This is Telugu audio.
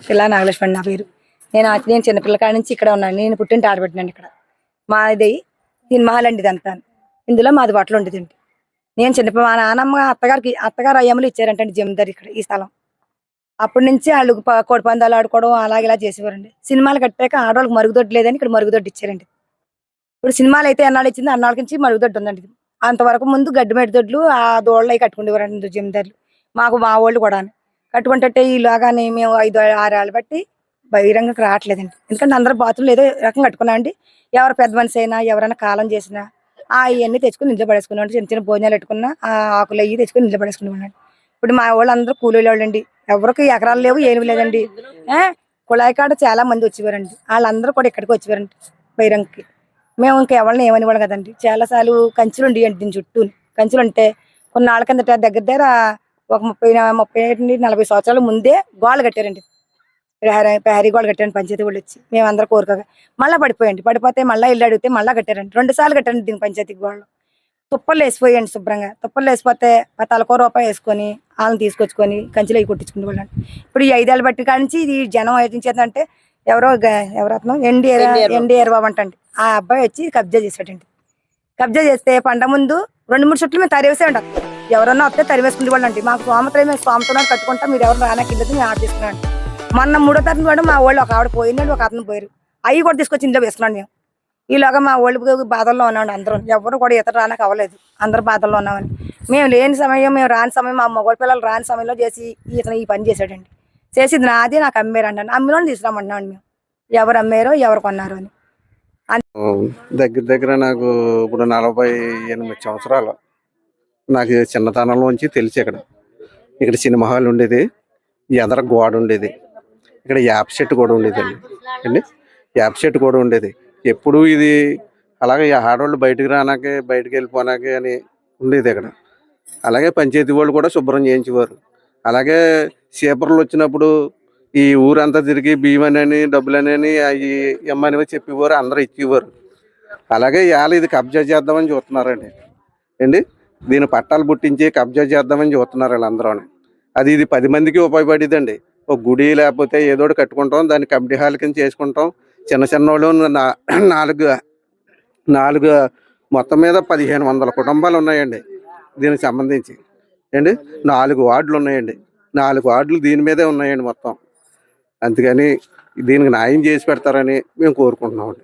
పిల్ల నాగలక్ష్మి నా పేరు. నేను చిన్నపిల్ల కాడి నుంచి ఇక్కడ ఉన్నాను. నేను పుట్టింటి ఆడబెట్టినాను ఇక్కడ. మాది సినిమా హాల్ అండి ఇదంతా. ఇందులో మాది బట్టలు ఉండేదండి. నేను చిన్నపిల్ల మా నాన్నమ్మ అత్తగారు అయ్యమ్మలు ఇచ్చారంటండి జమీందారు ఇక్కడ ఈ స్థలం. అప్పటి నుంచి వాళ్ళు కోడి పందాలు ఆడుకోవడం అలాగే ఇలా చేసేవారండి. సినిమాలు కట్టాక ఆడవాళ్ళకి మరుగుదొడ్డు లేదని ఇక్కడ మరుగుదొడ్డు ఇచ్చారండి. ఇప్పుడు సినిమాలు అయితే ఎన్నాళ్ళు ఇచ్చింది అన్నాళ్ళ నుంచి మరుగుదొడ్డు ఉందండి. అంతవరకు ముందు గడ్డిమెట్టు దొడ్లు ఆ దోళ్ళు అవి కట్టుకునేవారండి జమీందారులు. మా వాళ్ళు కూడా కట్టుకుంటే ఈలోగానే మేము 5-6 ఏళ్ళు బట్టి బహిరంగకు రావట్లేదండి. ఎందుకంటే అందరూ బాత్రూమ్లు ఏదో రకం కట్టుకున్నామండి. ఎవరు పెద్ద మనిషి అయినా ఎవరైనా కాలం చేసినా అవన్నీ తెచ్చుకుని ఇంట్లో పడేసుకున్నాం. చిన్న చిన్న భోజనాలు పెట్టుకున్నా ఆ ఆకులు అవి తెచ్చుకుని ఇంట్లో పడేసుకున్నామండి. ఇప్పుడు మా వాళ్ళందరూ కూలీలు వాళ్ళండి. ఎవరికి ఎకరాలు లేవు ఏమి లేదండి. కుళాయి కాడ చాలా మంది వచ్చేవారండి. వాళ్ళందరూ కూడా ఇక్కడికి వచ్చేవారండి బహిరంగకి. మేము ఇంకా ఎవరిని ఏమనివ్వాలి కదండి. చాలాసార్లు కంచులు ఉండేయండి దీని చుట్టూ. కంచులు ఉంటే కొన్నాళ్ళ కిందట దగ్గర ఒక 30-40 సంవత్సరాల ముందే గోళ్ళు కట్టారండి. ప్రహరీ గోళ్ళు కట్టారండి పంచాయతీ వాళ్ళు వచ్చి. మేమందరూ కోరుకోగా మళ్ళీ పడిపోతే మళ్ళీ ఇల్లు అడిగితే మళ్ళీ కట్టారండి. 2 సార్లు కట్టారండి దీని పంచాయతీ గోళ్ళు. తుప్పలు వేసిపోయండి శుభ్రంగా. తుప్పలు వేసిపోతే తలకో రూపాయి వేసుకొని వాళ్ళని తీసుకొచ్చుకొని కంచెలు అవి కొట్టించుకునే వాళ్ళండి. ఇప్పుడు ఈ 5 ఏళ్ళ బట్టి కానించి ఇది జనం ఏదించేదంటే ఎవరత్నం ఎన్డీఆర్ బాబు అంటండి. ఆ అబ్బాయి వచ్చి కబ్జా చేశాడండి. కబ్జా చేస్తే పంట ముందు 2-3 చుట్లు మేము తరివేసేయండి. ఎవరన్నా వస్తే తరివేసుకునే వాళ్ళు అండి. మాకు స్వామితో కట్టుకుంటా మీరు ఎవరు రానకిల్లదు మేము ఆడ తీసుకున్నాండి. మొన్న 3వ తరగతి కూడా మా వాళ్ళు ఒక ఆవిడ పోయిందండి, ఒక అతను పోయారు. అవి కూడా తీసుకొచ్చి ఇంట్లో వేసుకున్నాను మేము. ఈలోగా మా వాళ్ళు బాధల్లో ఉన్నామండి అందరం. ఎవరు కూడా ఇతర రానకు అవ్వలేదు. అందరు బాధల్లో ఉన్నామని మేము లేని సమయం మేము రాని సమయం మా మగవాళ్ళ పిల్లలు రాని సమయంలో చేసి ఇతను ఈ పని చేశాడండి. చేసి ఇది నాది నాకు అమ్మారండి. అమ్మిలోని తీసుకురామంటున్నామండి మేము. ఎవరు అమ్మారో ఎవరు కొన్నారో అని. దగ్గర నాకు ఇప్పుడు 48 సంవత్సరాలు. నాకు చిన్నతనంలోంచి తెలిసి ఇక్కడ సినిమా హాల్ ఉండేది. ఎదర గోడ ఉండేది. ఇక్కడ యాప్ సెట్ కూడా ఉండేదండి. యాప్ సెట్ కూడా ఉండేది. ఎప్పుడు ఇది అలాగే ఆడవాళ్ళు బయటికి వెళ్ళిపోనాకే అని ఉండేది ఇక్కడ. అలాగే పంచాయతీ వాళ్ళు కూడా శుభ్రం చేయించేవారు. అలాగే సీపర్లు వచ్చినప్పుడు ఈ ఊరంతా తిరిగి బియ్యమని డబ్బులని అవి ఇమ్మని చెప్పేవారు, అందరూ ఇచ్చేవారు. అలాగే ఇవాళ ఇది కబ్జా చేద్దామని చూస్తున్నారండి. దీని పట్టాలు పుట్టించి కబ్జా చేద్దామని చూస్తున్నారు వీళ్ళందరూ. ఇది 10 మందికి ఉపయోగపడేదండి. ఒక గుడి లేకపోతే ఏదో ఒకటి కట్టుకుంటాం, దాన్ని కమిటీ హాల్ కింద చేసుకుంటాం. చిన్న వాళ్ళు 4 మొత్తం మీద 1500 కుటుంబాలు ఉన్నాయండి దీనికి సంబంధించి 4 వార్డులు ఉన్నాయండి. 4 వార్డులు దీని మీదే ఉన్నాయండి మొత్తం. అందుకని దీనికి న్యాయం చేసి పెడతారని మేము కోరుకుంటున్నామండి.